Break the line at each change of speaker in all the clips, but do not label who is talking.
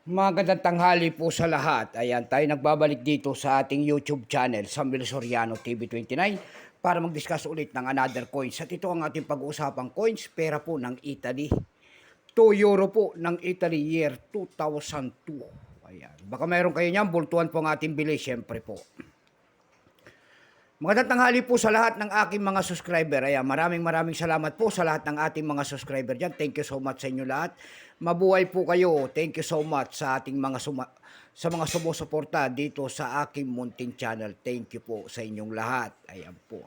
Magandang tanghali po sa lahat. Ayan, tayo nagbabalik dito sa ating YouTube channel, Samuel Soriano TV 29, para mag-discuss ulit ng another coins. At ito ang ating pag-uusapang coins, pera po ng Italy. 2 euro po ng Italy year 2002. Ayan, baka mayroon kayo niyan, bultuhan po ang ating bili, syempre po. Magandang tanghali po sa lahat ng aking mga subscriber. Ayan, maraming salamat po sa lahat ng ating mga subscriber dyan. Thank you so much sa inyo lahat. Mabuhay po kayo. Thank you so much sa ating mga sa mga sumusuporta dito sa aking munting channel. Thank you po sa inyong lahat. Ayan po.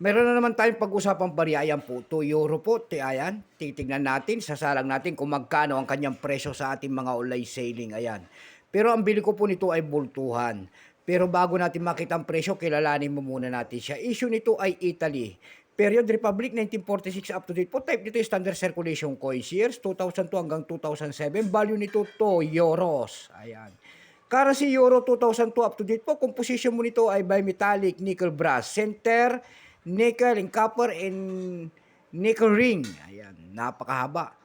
Meron na naman tayong pag-usapang barya. Ayan po, 2 euro po. Ayan, titignan natin, sasalang natin kung magkano ang kanyang presyo sa ating mga online selling. Ayan. Pero ang bili ko po nito ay bultuhan. Pero bago natin makita ang presyo, kilalanin mo muna natin siya. Issue nito ay Italy. Period Republic 1946 up to date po. Type nito yung standard circulation coins. Years 2002 hanggang 2007. Value nito 2 euros. Ayan. Currency Euro 2002 up to date po. Composition mo nito ay bimetallic nickel brass. Center, nickel and copper and nickel ring. Ayan. Napakahaba.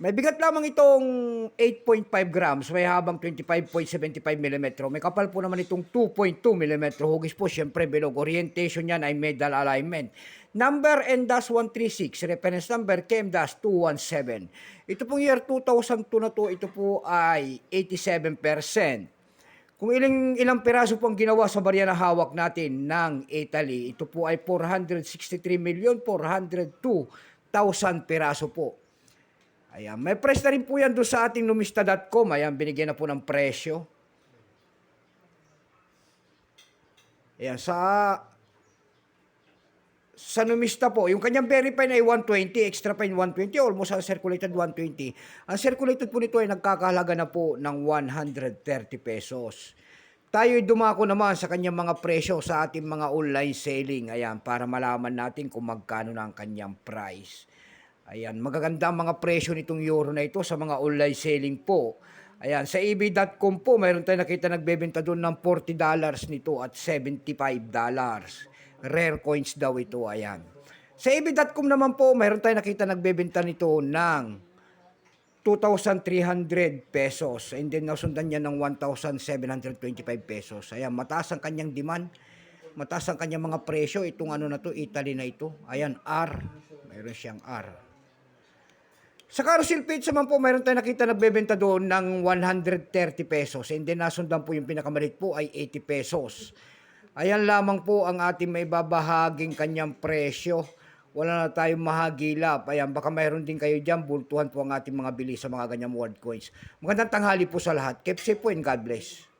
May bigat lamang itong 8.5 grams, may habang 25.75 mm. May kapal po naman itong 2.2 mm. Hugis po, syempre, bilog. Orientation yan ay medal alignment. Number N-136, reference number KM-217. Ito pong year 2002 na to, ito po ay 87%. Kung ilang piraso po ang ginawa sa barya na hawak natin ng Italy, ito po ay 463,402,000 piraso po. Ayan, may price na rin po yan doon sa ating numista.com. Ayan, binigyan na po ng presyo. Ayan, sa numista po, yung kanyang very fine ay 120, extra fine 120, almost uncirculated 120. Ang circulated po nito ay nagkakahalaga na po ng 130 pesos. Tayo ay dumako naman sa kanyang mga presyo sa ating mga online selling. Ayan, para malaman natin kung magkano na ang kanyang price. Ayan, magaganda ang mga presyo nitong euro na ito sa mga online selling po. Ayan, sa ebay.com po, mayroon tayong nakita nagbebenta doon ng $40 nito at $75. Rare coins daw ito, ayan. Sa ebay.com naman po, mayroon tayong nakita nagbebenta nito ng 2,300 pesos. And then, nasundan niya ng 1,725 pesos. Ayan, mataas ang kanyang demand. Mataas ang kanyang mga presyo. Itong ano na to, Italy na ito. Ayan, R. Mayroon siyang R. Sa carousel page naman po, mayroon tayong nakita nagbebenta doon ng 130 pesos. And then nasundan po yung pinakamalit po ay 80 pesos. Ayan lamang po ang ating may babahaging kanyang presyo. Wala na tayong mahagilap. Ayan, baka mayroon din kayo dyan. Bultuhan po ang ating mga bili sa mga ganyang world coins. Magandang tanghali po sa lahat. Keep safe po and God bless.